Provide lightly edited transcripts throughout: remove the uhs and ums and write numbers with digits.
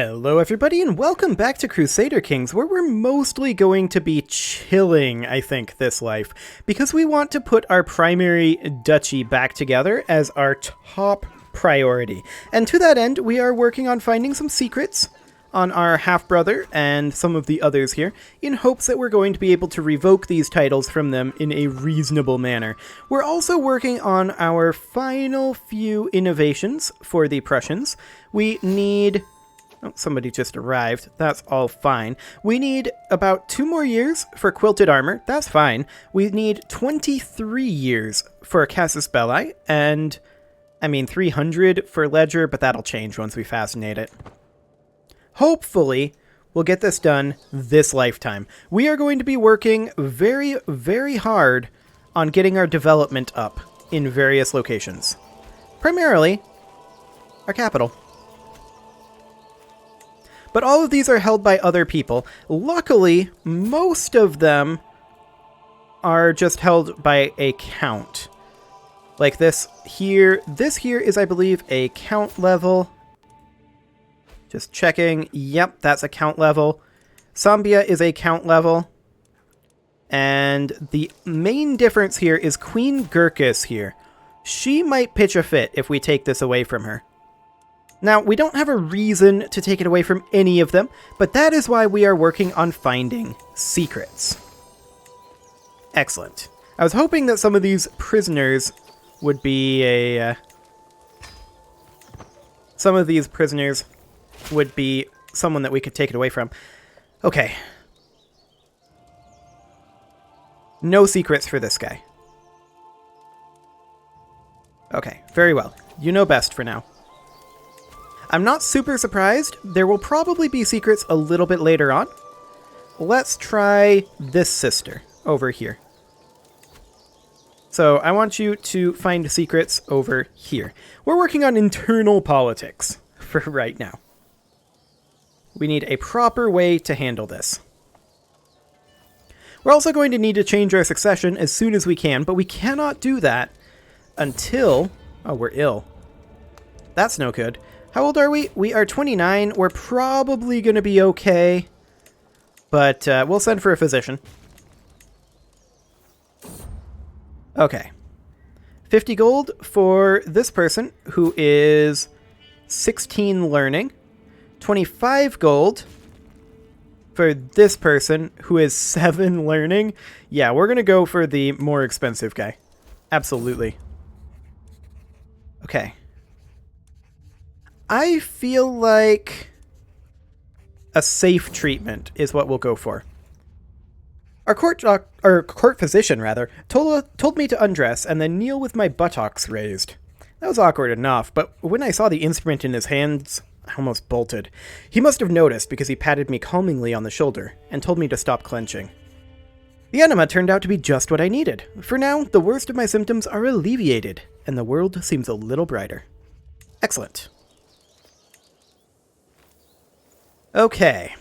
Hello everybody and welcome back to Crusader Kings, where we're mostly going to be chilling, I think, this life, because we want to put our primary duchy back together as our top priority. And to that end, we are working on finding some secrets on our half-brother and some of the others here, in hopes that we're going to be able to revoke these titles from them in a reasonable manner. We're also working on our final few innovations for the Prussians. We need... Oh, somebody just arrived. That's all fine. We need about 2 more years for quilted armor. That's fine. We need 23 years for Casus Belli, and, 300 for Ledger, but that'll change once we fascinate it. Hopefully, we'll get this done this lifetime. We are going to be working very, very hard on getting our development up in various locations. Primarily, our capital. But all of these are held by other people. Luckily, most of them are just held by a count. Like this here. This here is, I believe, a count level. Just checking. Yep, that's a count level. Sambia is a count level. And the main difference here is Queen Gurkis here. She might pitch a fit if we take this away from her. Now, we don't have a reason to take it away from any of them, but that is why we are working on finding secrets. Excellent. I was hoping that some of these prisoners would be someone that we could take it away from. Okay. No secrets for this guy. Okay, very well. You know best for now. I'm not super surprised. There will probably be secrets a little bit later on. Let's try this sister over here. So I want you to find secrets over here. We're working on internal politics for right now. We need a proper way to handle this. We're also going to need to change our succession as soon as we can, but we cannot do that until... Oh, we're ill. That's no good. How old are we? We are 29. We're probably going to be okay. But we'll send for a physician. Okay. 50 gold for this person, who is 16 learning. 25 gold for this person, who is 7 learning. Yeah, we're going to go for the more expensive guy. Absolutely. Okay. I feel like a safe treatment is what we'll go for. Our court physician, rather, told me to undress and then kneel with my buttocks raised. That was awkward enough, but when I saw the instrument in his hands, I almost bolted. He must have noticed because he patted me calmingly on the shoulder and told me to stop clenching. The enema turned out to be just what I needed. For now, the worst of my symptoms are alleviated, and the world seems a little brighter. Excellent. Okay.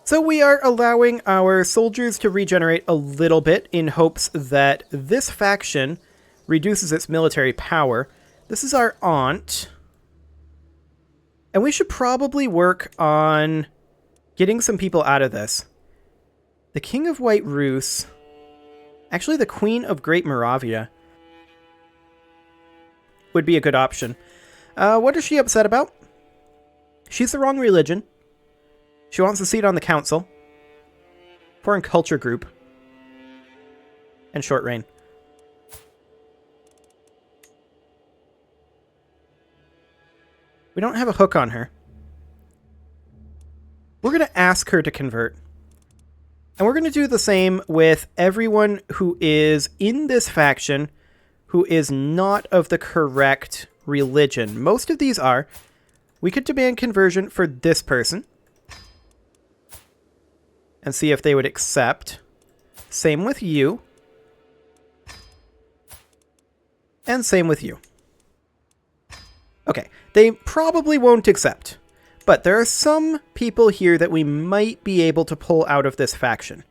So we are allowing our soldiers to regenerate a little bit in hopes that this faction reduces its military power. This is our aunt. And we should probably work on getting some people out of this. The King of White Rus. Actually, the Queen of Great Moravia would be a good option. What is she upset about? She's the wrong religion. She wants a seat on the council. Foreign culture group. And short reign. We don't have a hook on her. We're going to ask her to convert. And we're going to do the same with everyone who is in this faction who is not of the correct religion. Most of these are. We could demand conversion for this person and see if they would accept. Same with you. And same with you. Okay, they probably won't accept, but there are some people here that we might be able to pull out of this faction.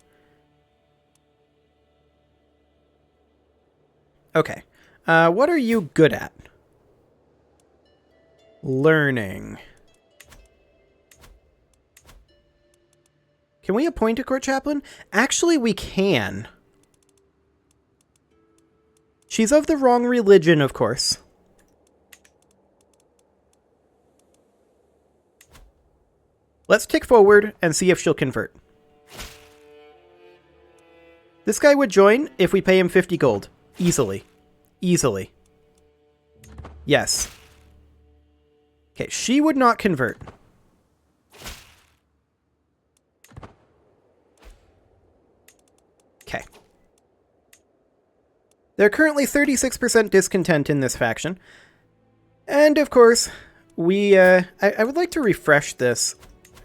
Okay, what are you good at? Learning. Can we appoint a court chaplain? Actually, we can. She's of the wrong religion, of course. Let's tick forward and see if she'll convert. This guy would join if we pay him 50 gold. Easily. Easily. Yes. Okay, she would not convert. Okay. They're currently 36% discontent in this faction. And, of course, I would like to refresh this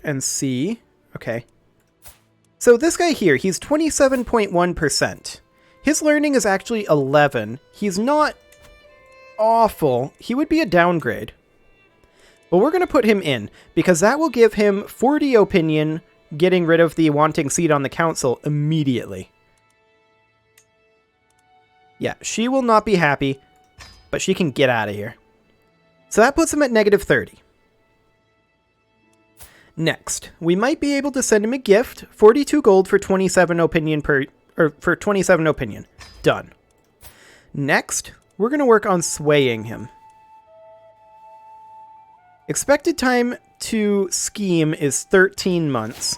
and see. Okay. So this guy here, he's 27.1%. His learning is actually 11. He's not awful. He would be a downgrade. But we're going to put him in, because that will give him 40 opinion, getting rid of the wanting seat on the council immediately. Yeah, she will not be happy, but she can get out of here. So that puts him at negative 30. Next, we might be able to send him a gift, 42 gold for 27 opinion for 27 opinion. Done. Next, we're going to work on swaying him. Expected time to scheme is 13 months,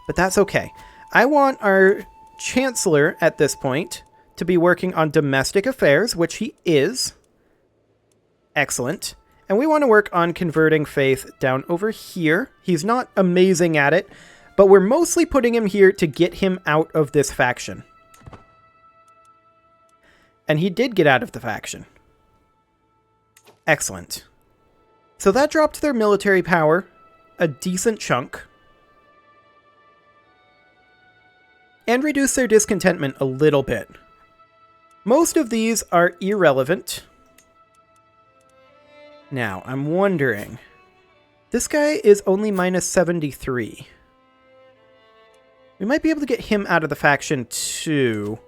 but that's okay. I want our chancellor at this point to be working on domestic affairs, which he is. Excellent. And we want to work on converting faith down over here. He's not amazing at it, but we're mostly putting him here to get him out of this faction. And he did get out of the faction. Excellent. So that dropped their military power a decent chunk. And reduced their discontentment a little bit. Most of these are irrelevant. Now, I'm wondering, this guy is only minus 73. We might be able to get him out of the faction too.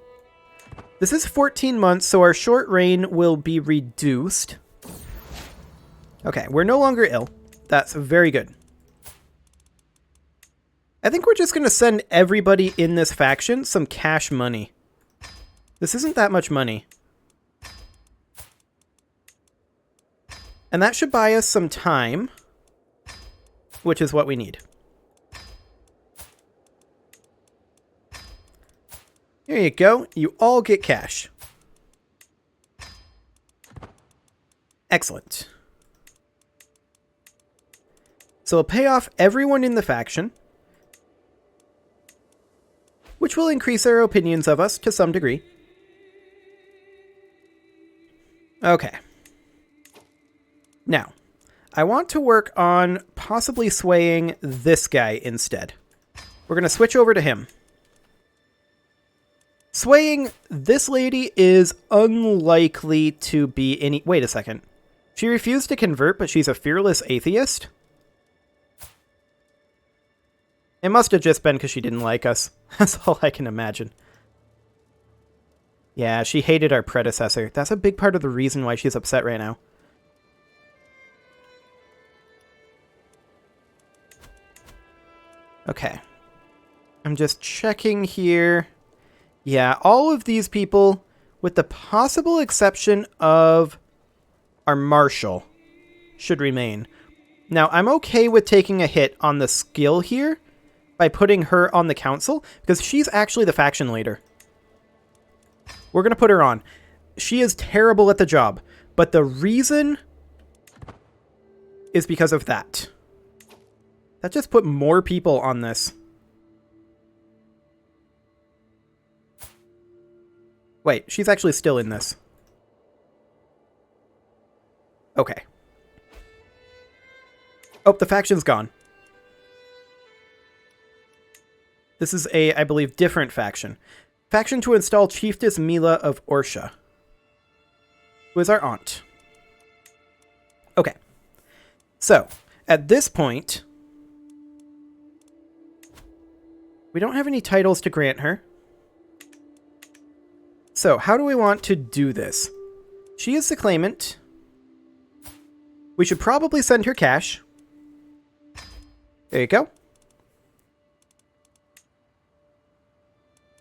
This is 14 months, so our short reign will be reduced. Okay, we're no longer ill. That's very good. I think we're just going to send everybody in this faction some cash money. This isn't that much money. And that should buy us some time, which is what we need. Here you go. You all get cash. Excellent. So we'll pay off everyone in the faction, which will increase their opinions of us to some degree. Okay. Now, I want to work on possibly swaying this guy instead. We're going to switch over to him. Swaying this lady is unlikely to be any... Wait a second. She refused to convert, but she's a fearless atheist? It must have just been because she didn't like us. That's all I can imagine. Yeah, she hated our predecessor. That's a big part of the reason why she's upset right now. Okay. I'm just checking here. Yeah, all of these people, with the possible exception of our marshal, should remain. Now, I'm okay with taking a hit on the skill here by putting her on the council, because she's actually the faction leader. We're going to put her on. She is terrible at the job, but the reason is because of that. That just put more people on this. Wait, she's actually still in this. Okay. Oh, the faction's gone. This is a, I believe, different faction. Faction to install Chiefess Mila of Orsha, who is our aunt. Okay. So, at this point, we don't have any titles to grant her. So, how do we want to do this? She is the claimant. We should probably send her cash. There you go.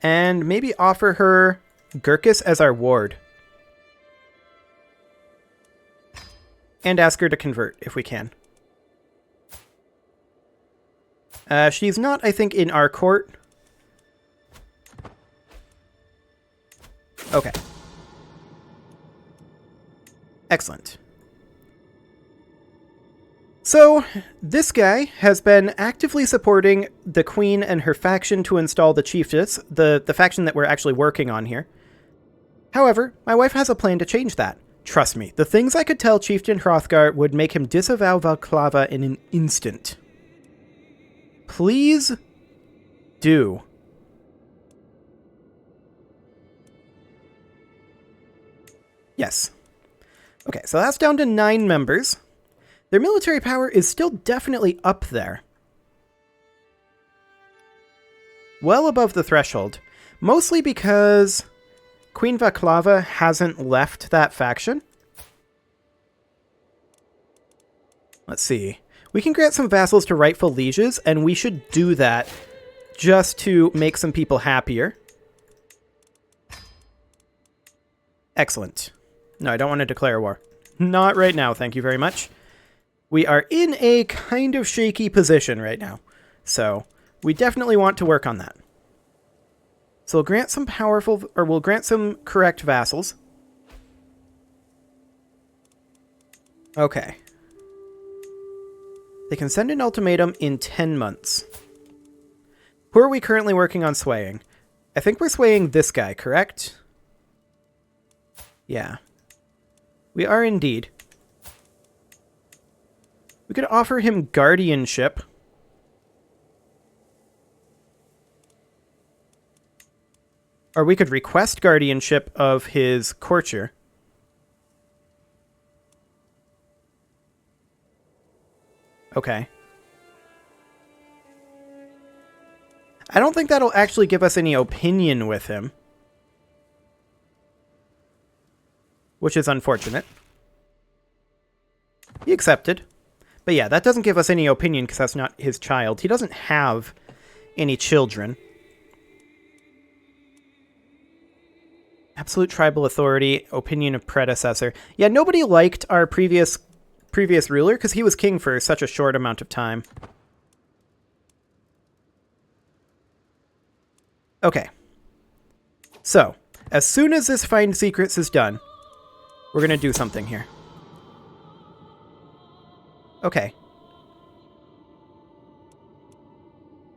And maybe offer her Gurkis as our ward. And ask her to convert, if we can. She's not, I think, in our court. Okay. Excellent. So, this guy has been actively supporting the queen and her faction to install the chiefess, the faction that we're actually working on here. However, my wife has a plan to change that. Trust me, the things I could tell Chieftain Hrothgar would make him disavow Valklava in an instant. Please do. Yes. Okay, so that's down to 9 members. Their military power is still definitely up there. Well above the threshold. Mostly because Queen Vaclava hasn't left that faction. Let's see. We can grant some vassals to rightful lieges, and we should do that just to make some people happier. Excellent. No, I don't want to declare war. Not right now, thank you very much. We are in a kind of shaky position right now, so we definitely want to work on that. So we'll grant some powerful, or we'll grant some correct vassals. Okay. They can send an ultimatum in 10 months. Who are we currently working on swaying? I think we're swaying this guy, correct? Yeah. We are indeed. We could offer him guardianship. Or we could request guardianship of his courtier. Okay. I don't think that'll actually give us any opinion with him. Which is unfortunate. He accepted. But yeah, that doesn't give us any opinion because that's not his child. He doesn't have any children. Absolute tribal authority, opinion of predecessor. Yeah, nobody liked our previous ruler because he was king for such a short amount of time. Okay. So, as soon as this Find Secrets is done, we're going to do something here. Okay.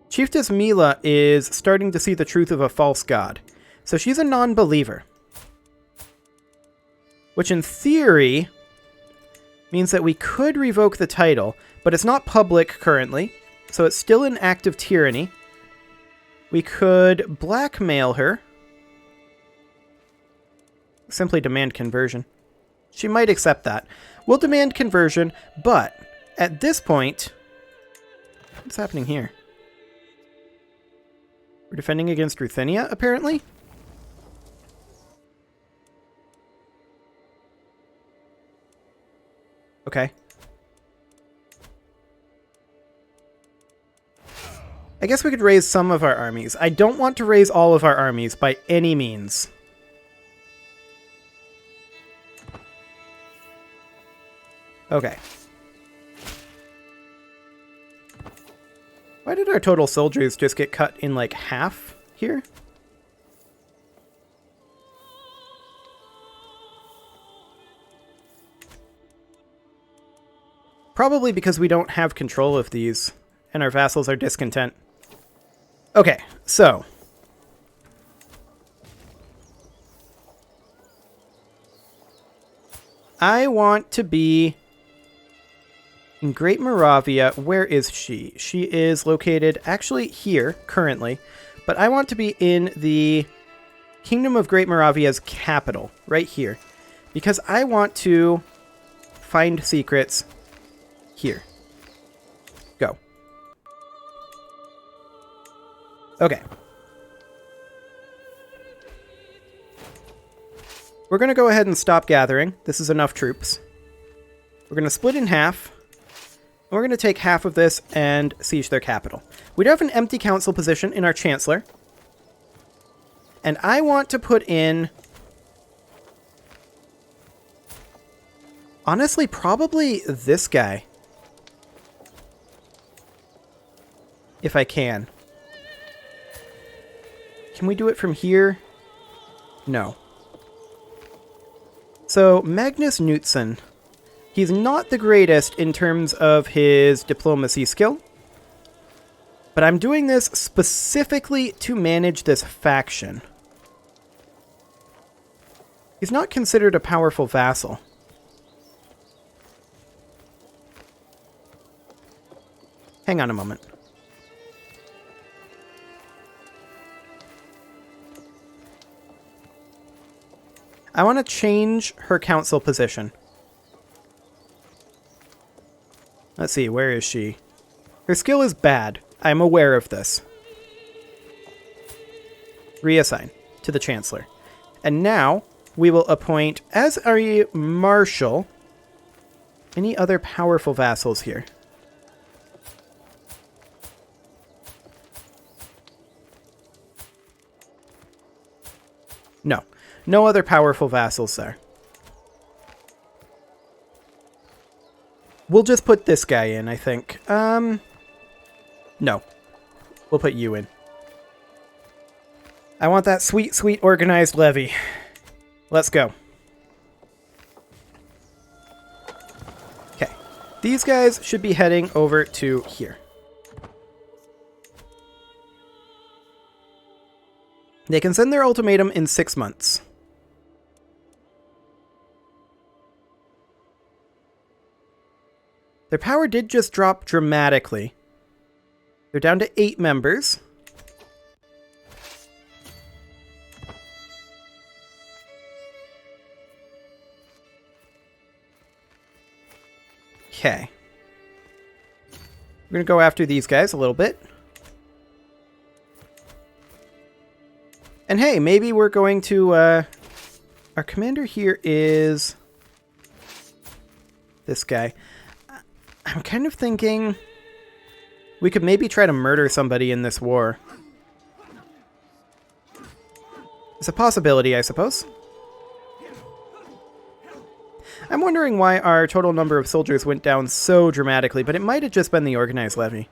Chieftess Mila is starting to see the truth of a false god. So she's a non-believer. Which in theory means that we could revoke the title, but it's not public currently, so it's still an act of tyranny. We could blackmail her. Simply demand conversion. She might accept that. We'll demand conversion, but at this point... What's happening here? We're defending against Ruthenia, apparently? Okay. I guess we could raise some of our armies. I don't want to raise all of our armies by any means. Okay. Why did our total soldiers just get cut in like half here? Probably because we don't have control of these, and our vassals are discontent. Okay, so... I want to be in Great Moravia. Where is she? She is located actually here, currently, but I want to be in the Kingdom of Great Moravia's capital, right here, because I want to find secrets here. Go. Okay. We're going to go ahead and stop gathering. This is enough troops. We're We're going to split in half. We're going to take half of this and siege their capital. We do have an empty council position in our chancellor. And I want to put in... honestly, probably this guy. If I can. Can we do it from here? No. So, Magnus Knutson. He's not the greatest in terms of his diplomacy skill. But I'm doing this specifically to manage this faction. He's not considered a powerful vassal. Hang on a moment. I want to change her council position. Let's see, where is she? Her skill is bad. I'm aware of this. Reassign to the Chancellor. And now we will appoint as a Marshal any other powerful vassals here. No. No other powerful vassals there. We'll just put this guy in, I think. No. We'll put you in. I want that sweet, sweet organized levy. Let's go. Okay. These guys should be heading over to here. They can send their ultimatum in 6 months. Their power did just drop dramatically. They're down to 8 members. Okay. We're going to go after these guys a little bit. And hey, maybe we're going to... our commander here is... this guy. I'm kind of thinking... we could maybe try to murder somebody in this war. It's a possibility, I suppose. I'm wondering why our total number of soldiers went down so dramatically, but it might have just been the organized levy.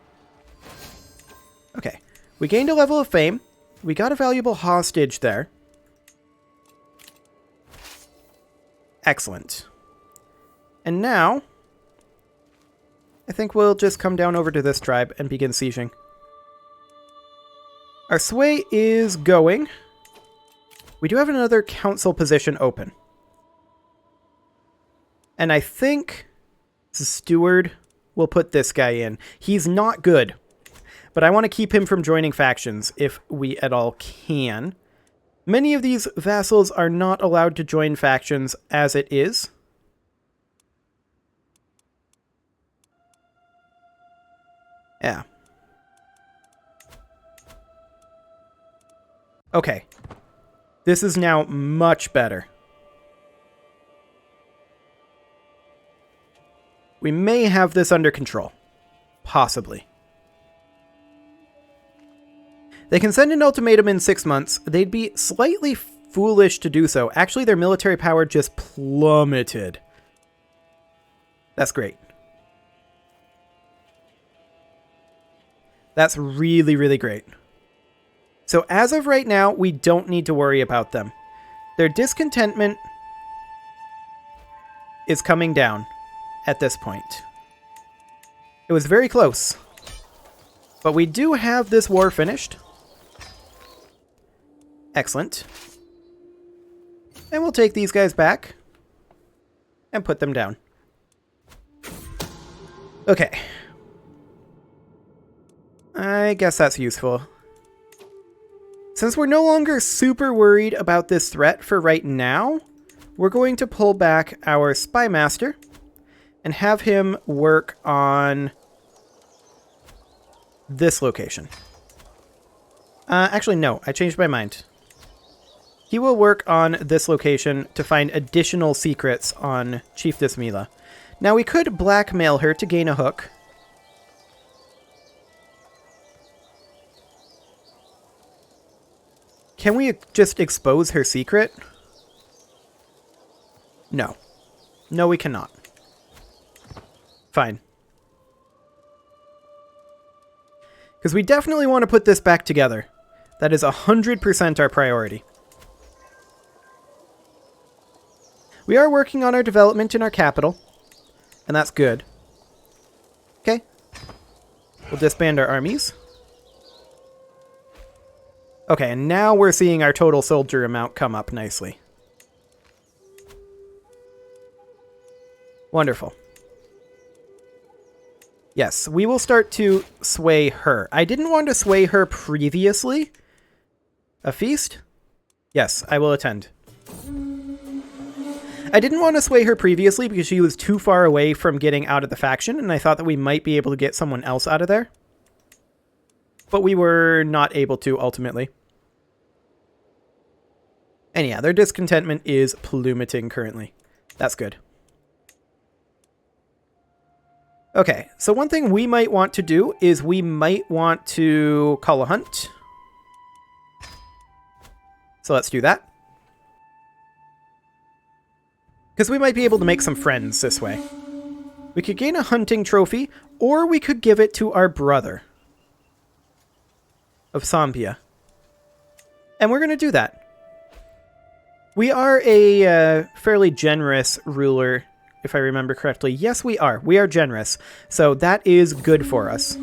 Okay. We gained a level of fame. We got a valuable hostage there. Excellent. And now... I think we'll just come down over to this tribe and begin sieging. Our sway is going. We do have another council position open. And I think the steward will put this guy in. He's not good, but I want to keep him from joining factions if we at all can. Many of these vassals are not allowed to join factions as it is. Yeah. Okay. This is now much better. We may have this under control. Possibly. They can send an ultimatum in 6 months. They'd be slightly foolish to do so. Actually, their military power just plummeted. That's great. That's really, really great. So as of right now, we don't need to worry about them. Their discontentment is coming down at this point. It was very close. But we do have this war finished. Excellent. And we'll take these guys back and put them down. Okay. I guess that's useful. Since we're no longer super worried about this threat for right now, we're going to pull back our Spy Master and have him work on this location. Actually, no, I changed my mind. He will work on this location to find additional secrets on Chief Dismila. Now we could blackmail her to gain a hook. Can we just expose her secret? No. No, we cannot. Fine. Because we definitely want to put this back together. That is 100% our priority. We are working on our development in our capital, and that's good. Okay. We'll disband our armies. Okay, and now we're seeing our total soldier amount come up nicely. Wonderful. Yes, we will start to sway her. I didn't want to sway her previously. A feast? Yes, I will attend. I didn't want to sway her previously because she was too far away from getting out of the faction, and I thought that we might be able to get someone else out of there. But we were not able to, ultimately. And yeah, their discontentment is plummeting currently. That's good. Okay, so one thing we might want to do is we might want to call a hunt. So let's do that. Because we might be able to make some friends this way. We could gain a hunting trophy, or we could give it to our brother of Sampia. And we're going to do that. We are a fairly generous ruler, if I remember correctly. Yes, we are. We are generous. So that is good for us.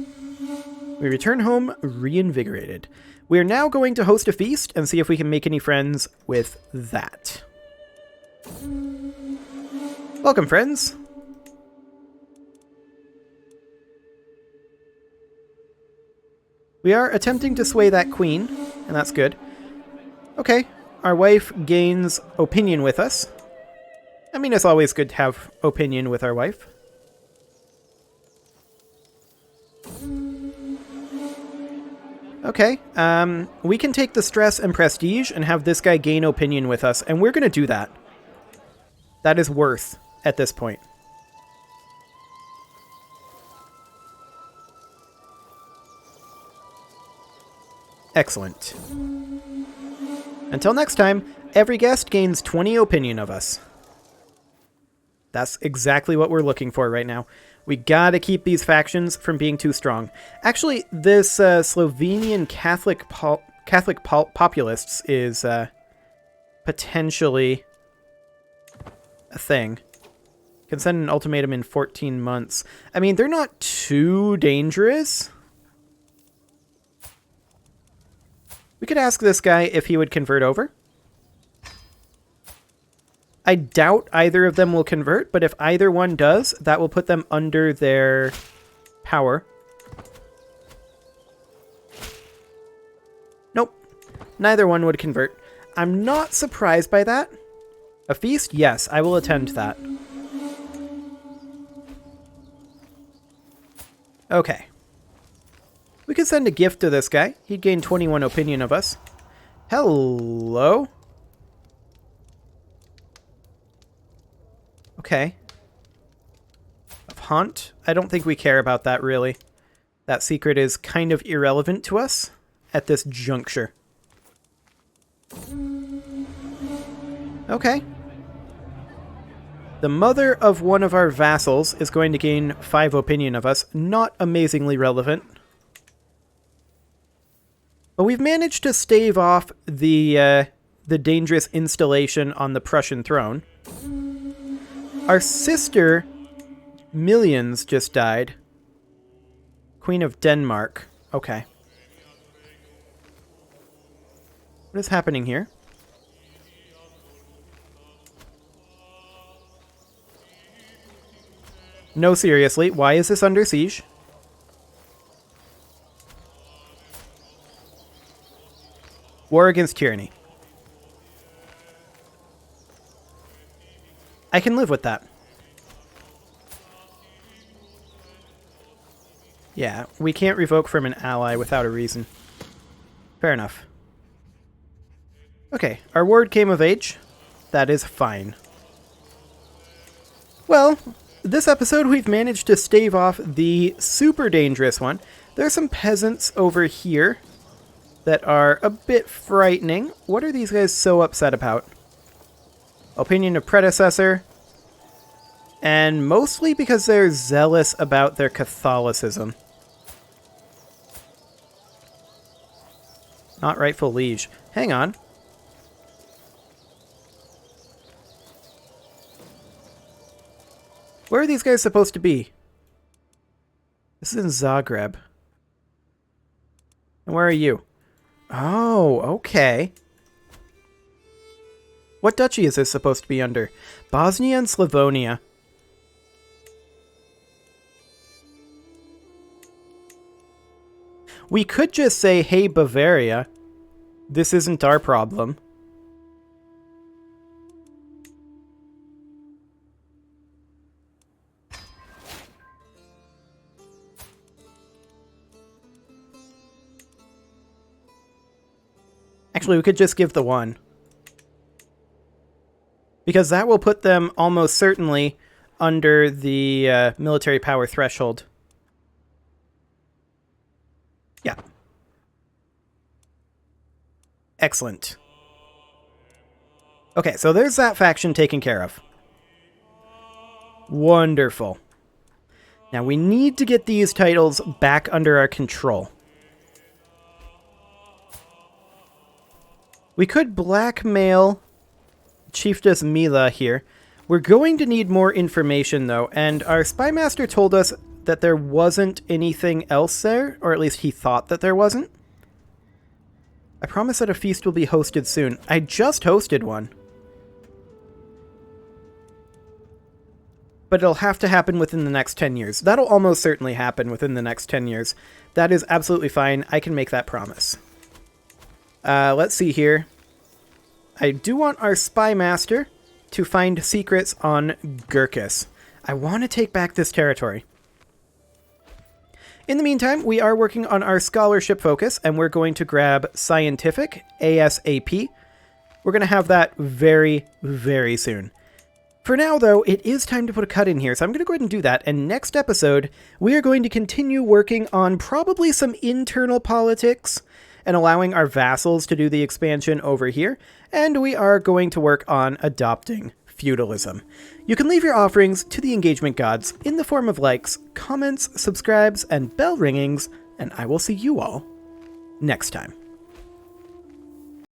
We return home reinvigorated. We are now going to host a feast and see if we can make any friends with that. Welcome, friends. We are attempting to sway that queen, and that's good. Okay, our wife gains opinion with us. I mean, it's always good to have opinion with our wife. Okay, we can take the stress and prestige and have this guy gain opinion with us, and we're going to do that. That is worth at this point. Excellent. Until next time, every guest gains 20 opinion of us. That's exactly what we're looking for right now. We gotta keep these factions from being too strong. Actually, this Slovenian Catholic populists is potentially a thing. Can send an ultimatum in 14 months. I mean, they're not too dangerous. We could ask this guy if he would convert over. I doubt either of them will convert, but if either one does, that will put them under their power. Nope. Neither one would convert. I'm not surprised by that. A feast? Yes, I will attend that. Okay. We could send a gift to this guy. He'd gain 21 opinion of us. Hello? Okay. Of Haunt? I don't think we care about that, really. That secret is kind of irrelevant to us at this juncture. Okay. The mother of one of our vassals is going to gain 5 opinion of us. Not amazingly relevant. But we've managed to stave off the dangerous installation on the Prussian throne. Our sister, Millions, just died. Queen of Denmark. Okay. What is happening here? No, seriously, why is this under siege? War against tyranny. I can live with that. Yeah, we can't revoke from an ally without a reason. Fair enough. Okay, our ward came of age. That is fine. Well, this episode we've managed to stave off the super dangerous one. There's some peasants over here that are a bit frightening. What are these guys so upset about? Opinion of predecessor. And mostly because they're zealous about their Catholicism. Not rightful liege. Hang on. Where are these guys supposed to be? This is in Zagreb. And where are you? Oh, okay. What duchy is this supposed to be under? Bosnia and Slavonia. We could just say, hey, Bavaria. This isn't our problem. Actually, we could just give the one. Because that will put them almost certainly under the military power threshold. Yeah. Excellent. Okay, so there's that faction taken care of. Wonderful. Now we need to get these titles back under our control. We could blackmail Chiefess Mila here. We're going to need more information, though, and our spy master told us that there wasn't anything else there, or at least he thought that there wasn't. I promise that a feast will be hosted soon. I just hosted one. But it'll have to happen within the next 10 years. That'll almost certainly happen within the next 10 years. That is absolutely fine. I can make that promise. Let's see here. I do want our spy master to find secrets on Gurkis. I want to take back this territory. In the meantime, we are working on our scholarship focus, and we're going to grab scientific ASAP. We're going to have that very, very soon. For now, though, it is time to put a cut in here, so I'm going to go ahead and do that. And next episode, we are going to continue working on probably some internal politics and allowing our vassals to do the expansion over here. And we are going to work on adopting feudalism. You can leave your offerings to the engagement gods in the form of likes, comments, subscribes, and bell ringings, and I will see you all next time.